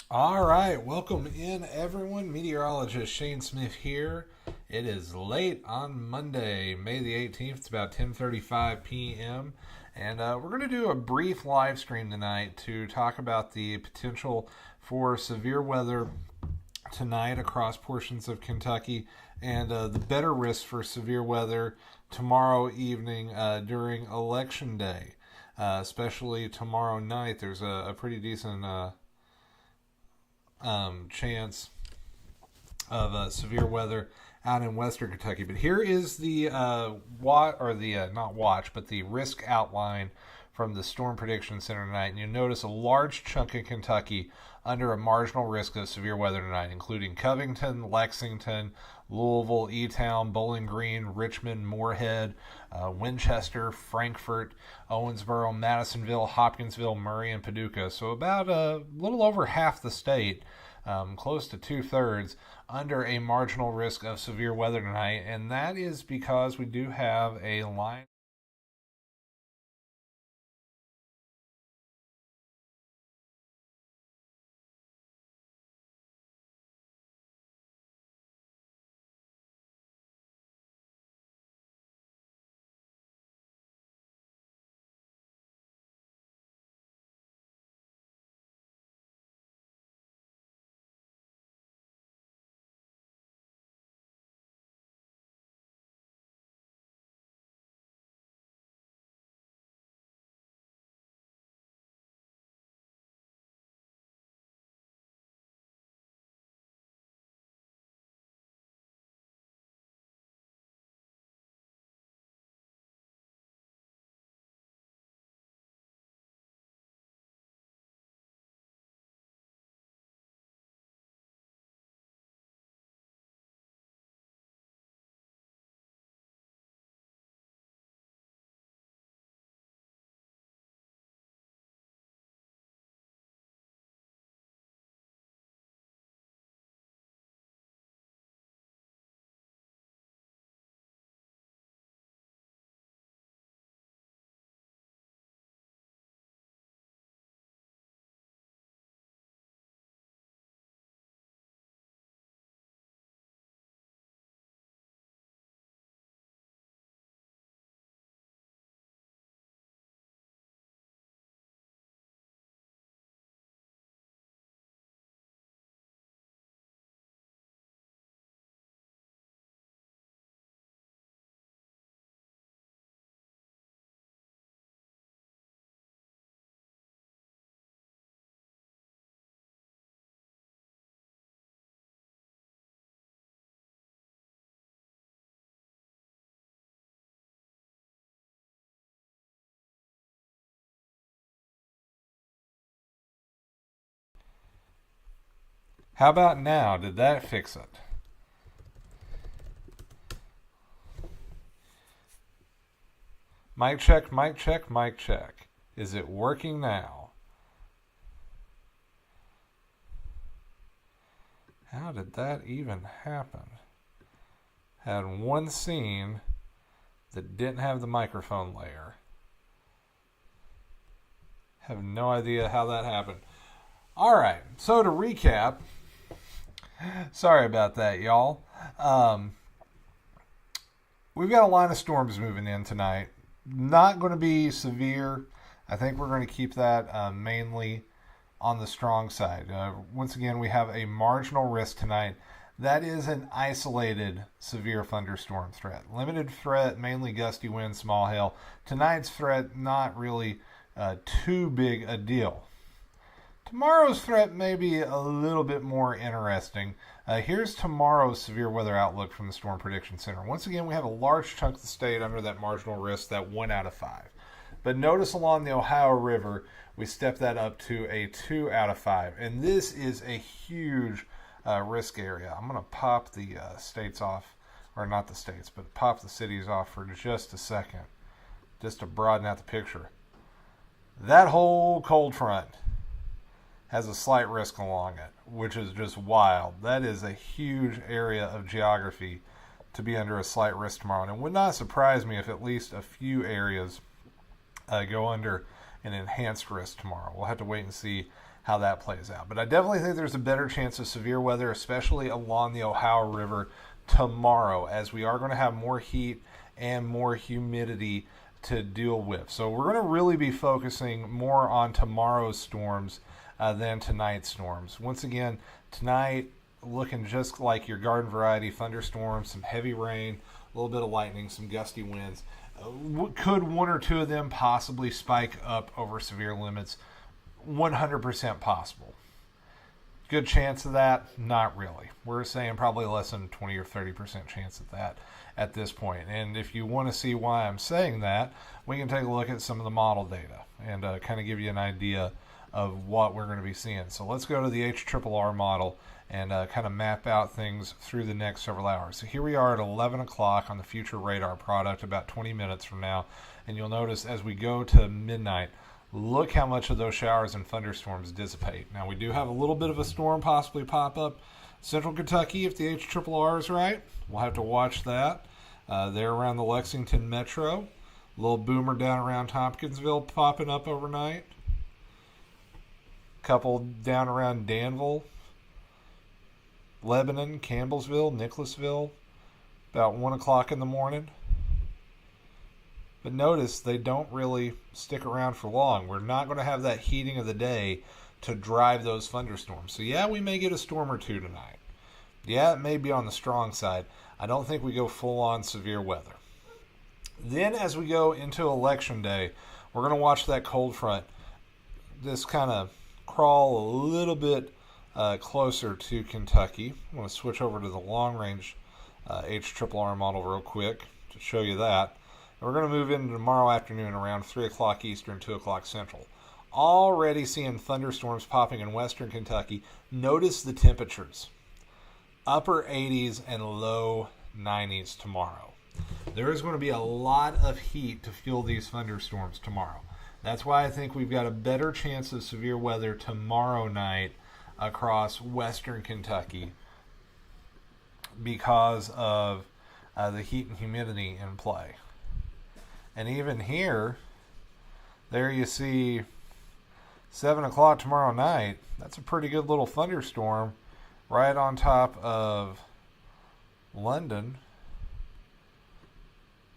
All right, welcome in everyone. Meteorologist Shane Smith here. It is late on Monday, May the 18th. It's about 10:35 p.m. And we're going to do a brief live stream tonight to talk about the potential for severe weather tonight across portions of Kentucky and the better risk for severe weather tomorrow evening during Election Day. Especially tomorrow night, there's a pretty decent chance of severe weather out in western Kentucky. But here is the not watch, but the risk outline from the Storm Prediction Center tonight. And you'll notice a large chunk of Kentucky under a marginal risk of severe weather tonight, including Covington, Lexington, Louisville, E-Town, Bowling Green, Richmond, Moorhead, Winchester, Frankfort, Owensboro, Madisonville, Hopkinsville, Murray, and Paducah. So about a little over half the state, close to 2/3, under a marginal risk of severe weather tonight. And that is because we do have a line. How about now? Did that fix it? Mic check, mic check, mic check. Is it working now? How did that even happen? Had one scene that didn't have the microphone layer. Have no idea how that happened. All right, so to recap, sorry about that, y'all. We've got a line of storms moving in tonight. Not going to be severe. I think we're going to keep that mainly on the strong side. Once again, we have a marginal risk tonight. That is an isolated severe thunderstorm threat. Limited threat, mainly gusty wind, small hail. Tonight's threat, not really too big a deal. Tomorrow's threat may be a little bit more interesting. Here's tomorrow's severe weather outlook from the Storm Prediction Center. Once again, we have a large chunk of the state under that marginal risk, that 1 out of 5. But notice along the Ohio River, we step that up to a 2 out of 5. And this is a huge risk area. I'm going to pop the states off, or not the states, but pop the cities off for just a second, just to broaden out the picture. That whole cold front has a slight risk along it, which is just wild. That is a huge area of geography to be under a slight risk tomorrow. And it would not surprise me if at least a few areas go under an enhanced risk tomorrow. We'll have to wait and see how that plays out. But I definitely think there's a better chance of severe weather, especially along the Ohio River tomorrow, as we are going to have more heat and more humidity to deal with. So we're going to really be focusing more on tomorrow's storms than tonight's storms. Once again, tonight looking just like your garden variety thunderstorms, some heavy rain, a little bit of lightning, some gusty winds. Could one or two of them possibly spike up over severe limits? 100% possible. Good chance of that? Not really. We're saying probably less than 20 or 30% chance of that at this point. And if you want to see why I'm saying that, we can take a look at some of the model data and kind of give you an idea of what we're going to be seeing. So let's go to the HRRR model and kind of map out things through the next several hours. So here we are at 11 o'clock on the future radar product, about 20 minutes from now. And you'll notice as we go to midnight, look how much of those showers and thunderstorms dissipate. Now, we do have a little bit of a storm possibly pop up central Kentucky if the HRRR is right. We'll have to watch that. There around the Lexington metro. A little boomer down around Tompkinsville popping up overnight. Couple down around Danville, Lebanon, Campbellsville, Nicholasville, about 1 o'clock in the morning. But notice they don't really stick around for long. We're not going to have that heating of the day to drive those thunderstorms. So yeah, we may get a storm or two tonight. Yeah, it may be on the strong side. I don't think we go full on severe weather. Then as we go into election day, we're going to watch that cold front just kind of crawl a little bit closer to Kentucky. I'm going to switch over to the long range HRRR model real quick to show you that. We're going to move into tomorrow afternoon around 3 o'clock Eastern, 2 o'clock Central. Already seeing thunderstorms popping in western Kentucky. Notice the temperatures. Upper 80s and low 90s tomorrow. There is going to be a lot of heat to fuel these thunderstorms tomorrow. That's why I think we've got a better chance of severe weather tomorrow night across western Kentucky because of the heat and humidity in play. And even here, there you see 7 o'clock tomorrow night. That's a pretty good little thunderstorm right on top of London.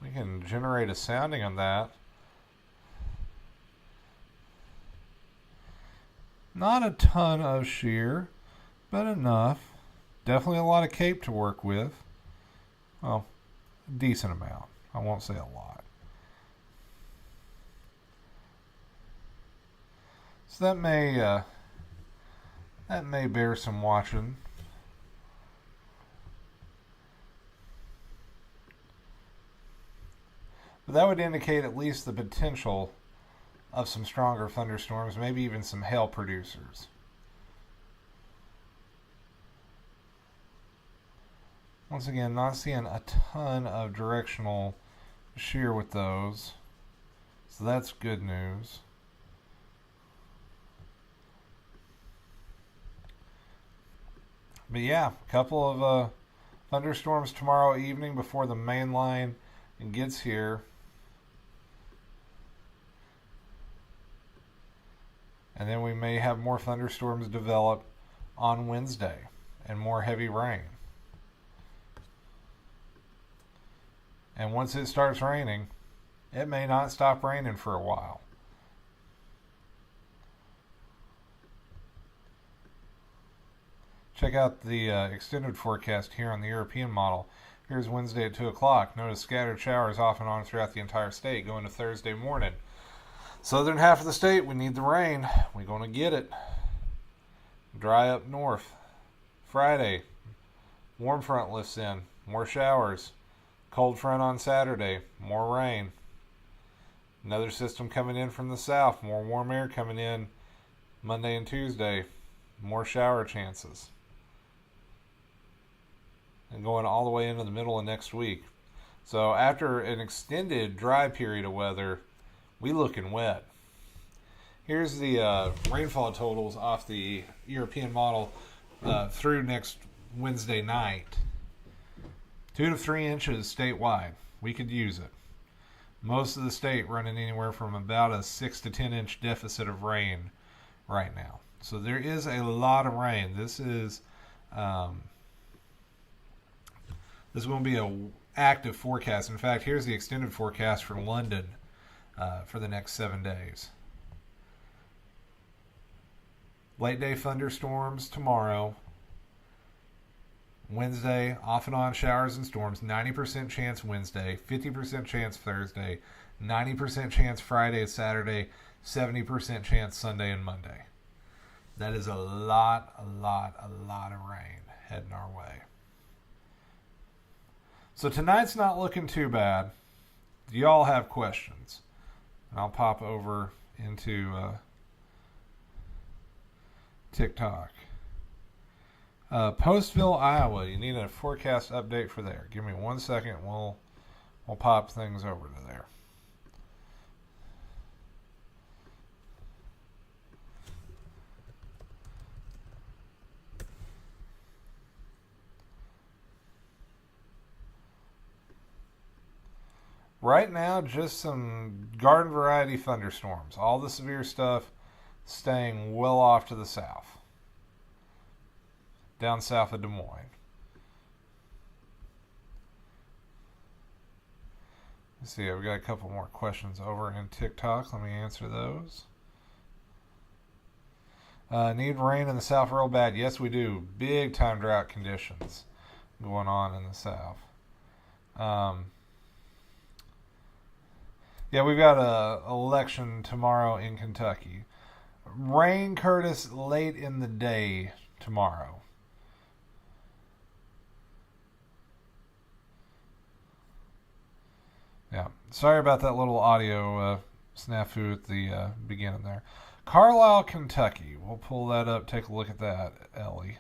We can generate a sounding on that. Not a ton of shear, but enough. Definitely a lot of cape to work with. Well, a decent amount. I won't say a lot. So that may bear some watching. But that would indicate at least the potential of some stronger thunderstorms, maybe even some hail producers. Once again, not seeing a ton of directional shear with those, so that's good news. But yeah, a couple of thunderstorms tomorrow evening before the main line gets here. And then we may have more thunderstorms develop on Wednesday and more heavy rain. And once it starts raining, it may not stop raining for a while. Check out the extended forecast here on the European model. Here's Wednesday at 2 o'clock. Notice scattered showers off and on throughout the entire state going to Thursday morning. Southern half of the state, we need the rain. We're going to get it. Dry up north. Friday, warm front lifts in. More showers. Cold front on Saturday. More rain. Another system coming in from the south. More warm air coming in Monday and Tuesday. More shower chances. And going all the way into the middle of next week. So after an extended dry period of weather, we looking wet. Here's the rainfall totals off the European model through next Wednesday night. 2 to 3 inches statewide. We could use it. Most of the state running anywhere from about a 6 to 10 inch deficit of rain right now. So there is a lot of rain. This is going to be a active forecast. In fact, here's the extended forecast for London for the next 7 days. Late day thunderstorms tomorrow. Wednesday, off and on showers and storms. 90% chance Wednesday, 50% chance Thursday, 90% chance Friday and Saturday, 70% chance Sunday and Monday. That is a lot of rain heading our way. So tonight's not looking too bad. Do y'all have questions? And I'll pop over into TikTok. Postville, Iowa. You need a forecast update for there. Give me 1 second. We'll pop things over to there. Right now, just some garden variety thunderstorms. All the severe stuff staying well off to the south. Down south of Des Moines. Let's see, we got a couple more questions over in TikTok. Let me answer those. Need rain in the south real bad? Yes, we do. Big time drought conditions going on in the south. Yeah, we've got an election tomorrow in Kentucky. Rain, Curtis, late in the day tomorrow. Yeah, sorry about that little audio snafu at the beginning there. Carlisle, Kentucky. We'll pull that up, take a look at that, Ellie.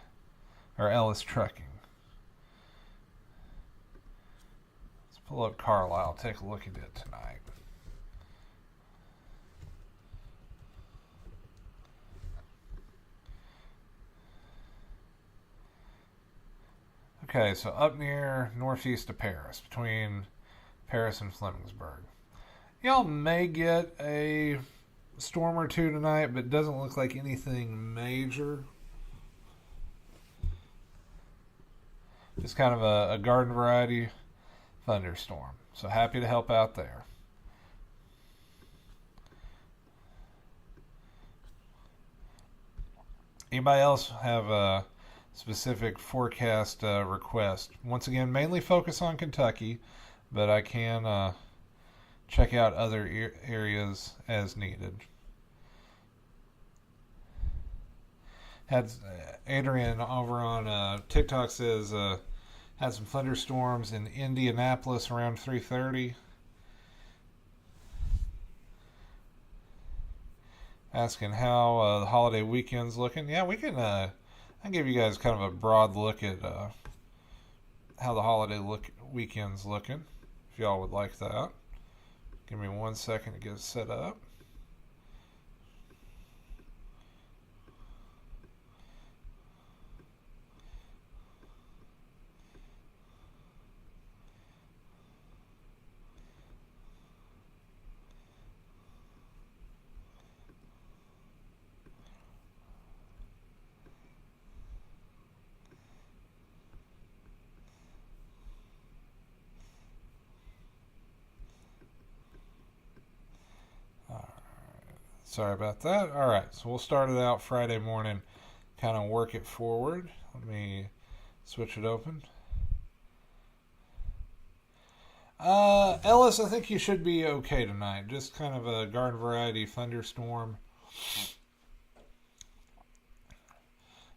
Or Ellis Trucking. Let's pull up Carlisle, take a look at it tonight. Okay, so up near northeast of Paris, between Paris and Flemingsburg. Y'all may get a storm or two tonight, but it doesn't look like anything major. Just kind of a garden variety thunderstorm. So happy to help out there. Anybody else have a specific forecast request? Once again, mainly focus on Kentucky, but I can check out other areas as needed. Had Adrian over on TikTok says had some thunderstorms in Indianapolis around 3:30. Asking how the holiday weekend's looking. Yeah, we can. I can give you guys kind of a broad look at how the holiday weekend's looking. If y'all would like that, give me 1 second to get it set up. Sorry about that. All right, so we'll start it out Friday morning, kind of work it forward. Let me switch it open. Ellis, I think you should be okay tonight. Just kind of a garden variety thunderstorm.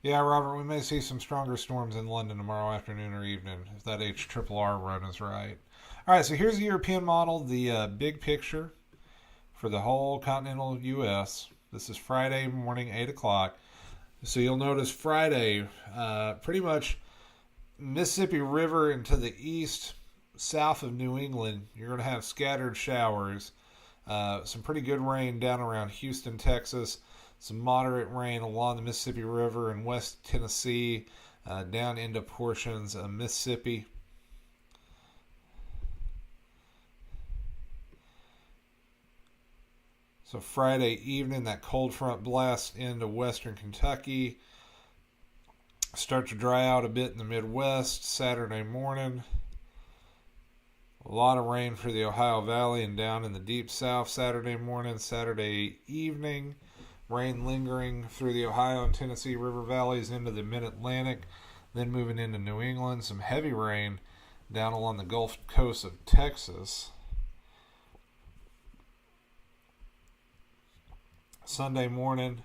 Yeah, Robert, we may see some stronger storms in London tomorrow afternoon or evening, if that HRRR run is right. All right, so here's the European model, the big picture for the whole continental U.S. This is Friday morning, 8 o'clock. So you'll notice Friday, pretty much Mississippi River and to the east, south of New England, you're going to have scattered showers. Some pretty good rain down around Houston, Texas. Some moderate rain along the Mississippi River in West Tennessee, down into portions of Mississippi. So Friday evening, that cold front blasts into western Kentucky. Start to dry out a bit in the Midwest. Saturday morning, a lot of rain for the Ohio Valley and down in the deep south Saturday morning. Saturday evening, rain lingering through the Ohio and Tennessee River valleys into the mid-Atlantic, then moving into New England. Some heavy rain down along the Gulf Coast of Texas. Sunday morning,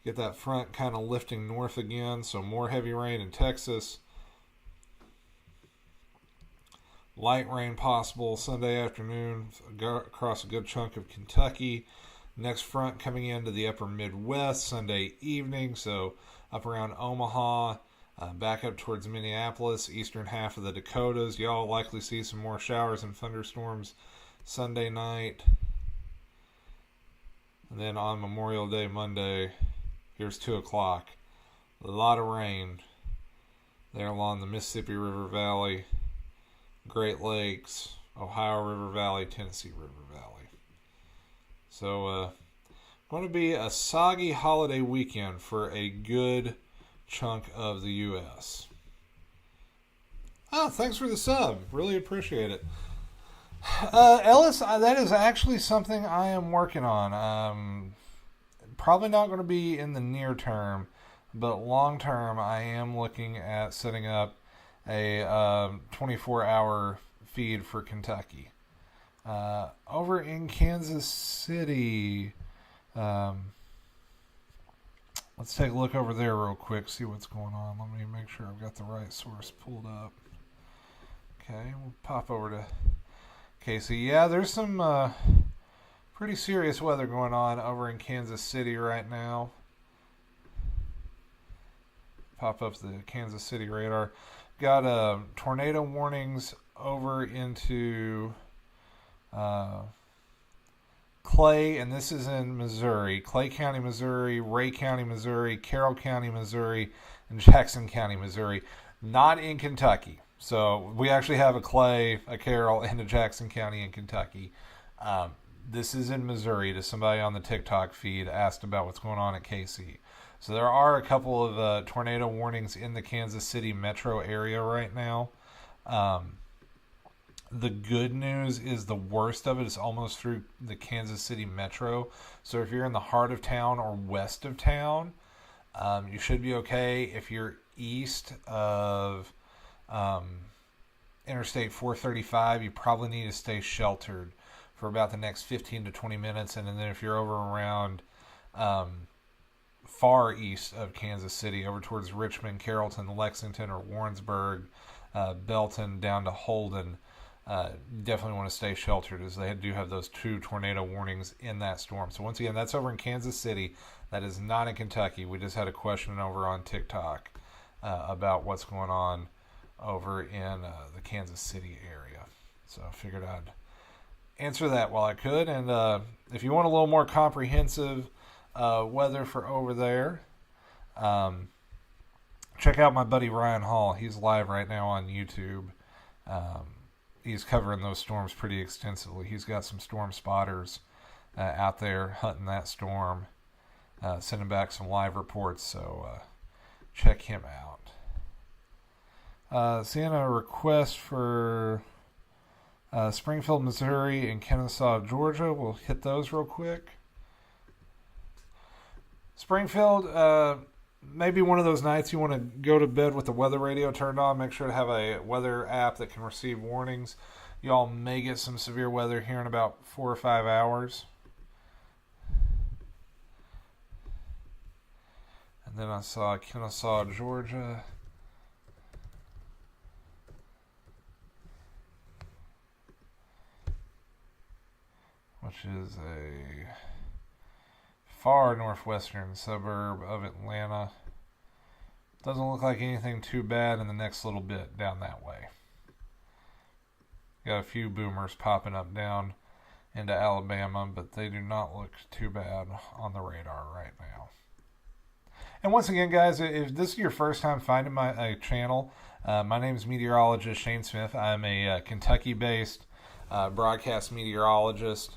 get that front kind of lifting north again, so more heavy rain in Texas. Light rain possible Sunday afternoon across a good chunk of Kentucky. Next front coming into the upper Midwest Sunday evening, so up around Omaha, back up towards Minneapolis, eastern half of the Dakotas. Y'all likely see some more showers and thunderstorms Sunday night. And then on Memorial Day Monday, here's 2 o'clock. A lot of rain there along the Mississippi River Valley, Great Lakes, Ohio River Valley, Tennessee River Valley. So, going to be a soggy holiday weekend for a good chunk of the U.S. Oh, thanks for the sub. Really appreciate it. Ellis, that is actually something I am working on. Probably not going to be in the near term, but long term, I am looking at setting up a 24-hour feed for Kentucky. Over in Kansas City, let's take a look over there real quick, see what's going on. Let me make sure I've got the right source pulled up. Okay, we'll pop over to Casey. Yeah, there's some pretty serious weather going on over in Kansas City right now. Pop up the Kansas City radar. Got tornado warnings over into Clay, and this is in Missouri. Clay County, Missouri, Ray County, Missouri, Carroll County, Missouri, and Jackson County, Missouri. Not in Kentucky. So we actually have a Clay, a Carroll, and a Jackson County in Kentucky. This is in Missouri. To somebody on the TikTok feed asked about what's going on at KC. So there are a couple of tornado warnings in the Kansas City metro area right now. The good news is the worst of it is almost through the Kansas City metro. So if you're in the heart of town or west of town, you should be okay. If you're east of Interstate 435, you probably need to stay sheltered for about the next 15 to 20 minutes. And then if you're over around far east of Kansas City, over towards Richmond, Carrollton, Lexington, or Warrensburg, Belton, down to Holden, definitely want to stay sheltered, as they do have those 2 tornado warnings in that storm. So once again, that's over in Kansas City. That is not in Kentucky. We just had a question over on TikTok about what's going on over in the Kansas City area. So I figured I'd answer that while I could. And if you want a little more comprehensive weather for over there, check out my buddy Ryan Hall. He's live right now on YouTube. He's covering those storms pretty extensively. He's got some storm spotters out there hunting that storm, sending back some live reports. So check him out. Seeing a request for Springfield, Missouri, and Kennesaw, Georgia. We'll hit those real quick. Springfield, maybe one of those nights you want to go to bed with the weather radio turned on. Make sure to have a weather app that can receive warnings. Y'all may get some severe weather here in about 4 or 5 hours. And then I saw Kennesaw, Georgia. Which is a far northwestern suburb of Atlanta. Doesn't look like anything too bad in the next little bit down that way. Got a few boomers popping up down into Alabama, but they do not look too bad on the radar right now. And once again, guys, if this is your first time finding my channel, my name is Meteorologist Shane Smith. I'm a Kentucky-based broadcast meteorologist.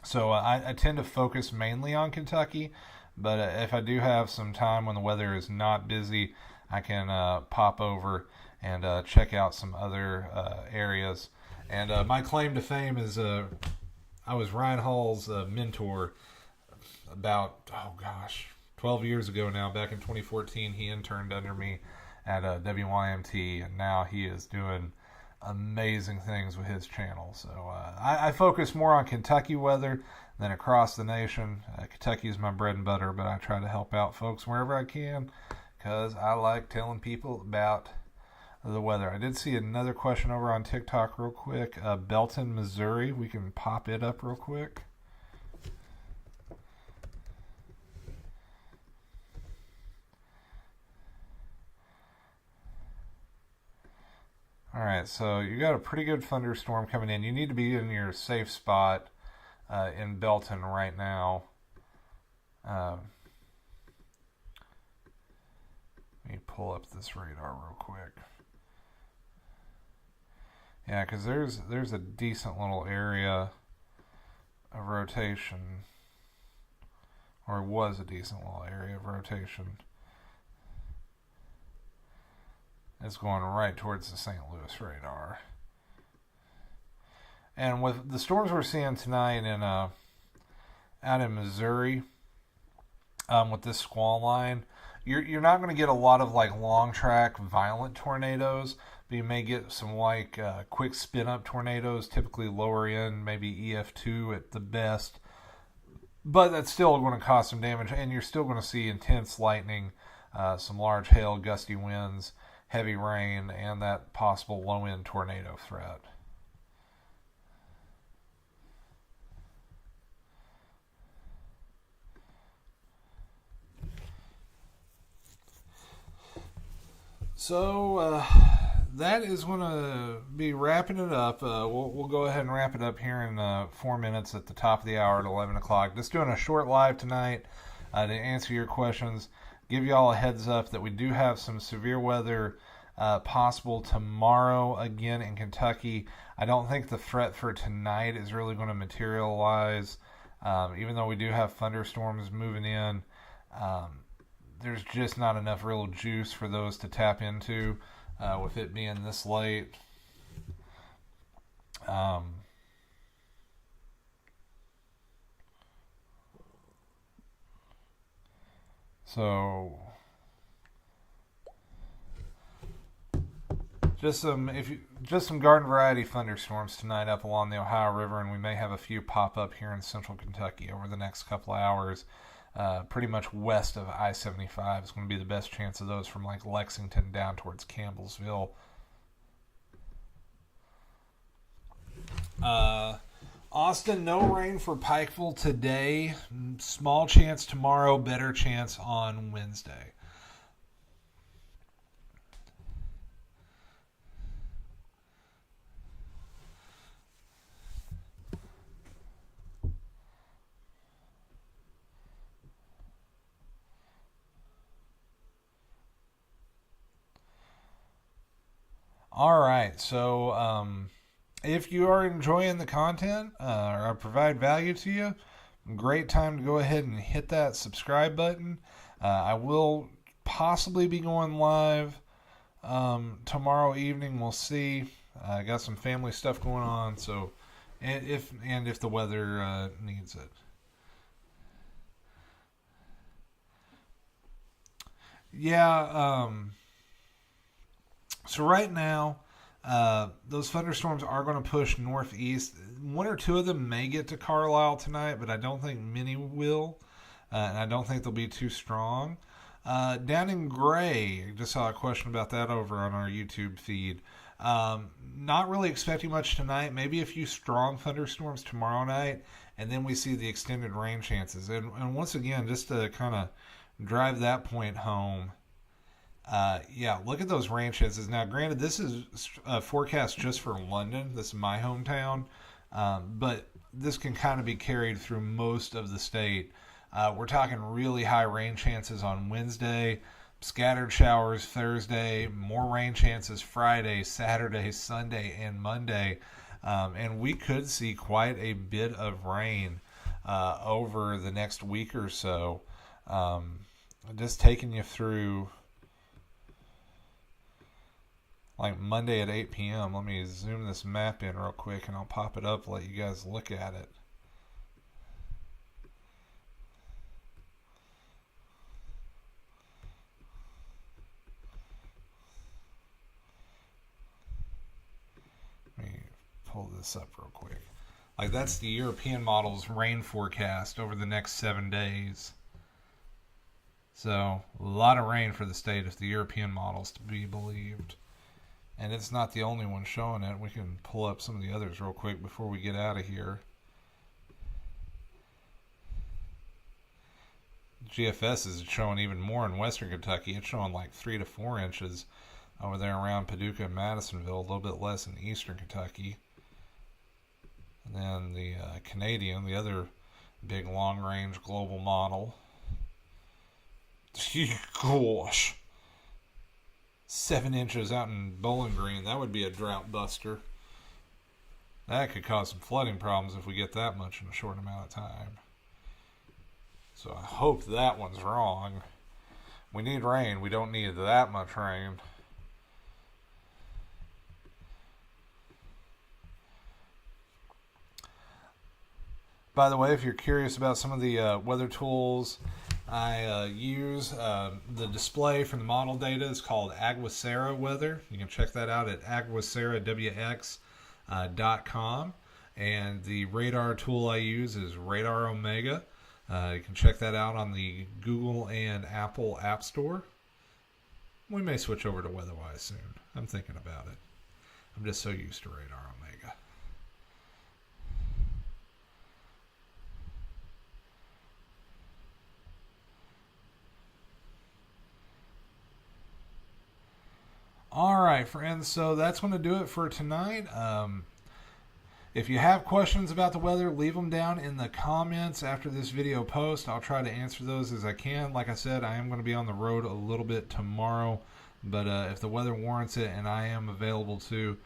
So I tend to focus mainly on Kentucky, but if I do have some time when the weather is not busy, I can pop over and check out some other areas. And my claim to fame is I was Ryan Hall's mentor about, 12 years ago now. Back in 2014, he interned under me at WYMT, and now he is doing amazing things with his channel. So I focus more on Kentucky weather than across the nation. Kentucky is my bread and butter, but I try to help out folks wherever I can because I like telling people about the weather. I did see another question over on TikTok real quick. Belton, Missouri. We can pop it up real quick. All right, so you got a pretty good thunderstorm coming in. You need to be in your safe spot in Belton right now. Let me pull up this radar real quick. Yeah, because there's a decent little area of rotation, or was a decent little area of rotation. It's going right towards the St. Louis radar. And with the storms we're seeing tonight out in Missouri, with this squall line, you're not going to get a lot of like long track violent tornadoes, but you may get some like quick spin up tornadoes, typically lower end, maybe EF2 at the best. But that's still going to cause some damage, and you're still going to see intense lightning, some large hail, gusty winds, heavy rain, and that possible low-end tornado threat. So that is going to be wrapping it up. We'll go ahead and wrap it up here in 4 minutes at the top of the hour at 11 o'clock. Just doing a short live tonight to answer your questions. Give you all a heads up that we do have some severe weather possible tomorrow again in Kentucky. I don't think the threat for tonight is really going to materialize, even though we do have thunderstorms moving in. There's just not enough real juice for those to tap into with it being this late. So just some garden variety thunderstorms tonight up along the Ohio River, and we may have a few pop up here in central Kentucky over the next couple of hours. Pretty much west of I-75 is going to be the best chance of those from like Lexington down towards Campbellsville. Austin, no rain for Pikeville today. Small chance tomorrow, better chance on Wednesday. All right, so if you are enjoying the content or I provide value to you, great time to go ahead and hit that subscribe button. I will possibly be going live tomorrow evening. We'll see. I got some family stuff going on, so if the weather needs it. Yeah. So right now, those thunderstorms are going to push northeast. One or two of them may get to Carlisle tonight, but I don't think many will, and I don't think they'll be too strong. Down in Gray, just saw a question about that over on our YouTube feed. Not really expecting much tonight. Maybe a few strong thunderstorms tomorrow night, and then we see the extended rain chances. And once again, just to kind of drive that point home, look at those rain chances. Now, granted, this is a forecast just for London. This is my hometown. But this can kind of be carried through most of the state. We're talking really high rain chances on Wednesday, scattered showers Thursday, more rain chances Friday, Saturday, Sunday, and Monday. And we could see quite a bit of rain over the next week or so. Just taking you through like Monday at 8 p.m. Let me zoom this map in real quick and I'll pop it up and let you guys look at it. Let me pull this up real quick. Like that's the European model's rain forecast over the next 7 days. So a lot of rain for the state if the European model's to be believed. And it's not the only one showing it. We can pull up some of the others real quick before we get out of here. GFS is showing even more in western Kentucky. It's showing like 3 to 4 inches over there around Paducah and Madisonville, a little bit less in eastern Kentucky. And then the Canadian, the other big long-range global model. Gosh. 7 inches out in Bowling Green. That would be a drought buster. That could cause some flooding problems if we get that much in a short amount of time. So I hope that one's wrong. We need rain. We don't need that much rain. By the way, if you're curious about some of the weather tools I use, the display from the model data is called Aguacera Weather. You can check that out at aguacerawx.com. And the radar tool I use is Radar Omega. You can check that out on the Google and Apple App Store. We may switch over to WeatherWise soon. I'm thinking about it. I'm just so used to Radar Omega. All right, friends, so that's going to do it for tonight. If you have questions about the weather, leave them down in the comments after this video post. I'll try to answer those as I can. Like I said, I am going to be on the road a little bit tomorrow, but if the weather warrants it and I am available to,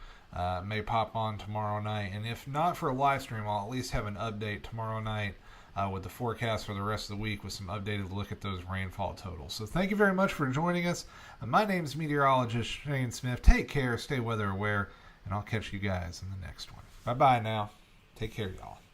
may pop on tomorrow night. And if not for a live stream, I'll at least have an update tomorrow night with the forecast for the rest of the week with some updated look at those rainfall totals. So thank you very much for joining us. My name is Meteorologist Shane Smith. Take care, stay weather aware, and I'll catch you guys in the next one. Bye-bye now. Take care, y'all.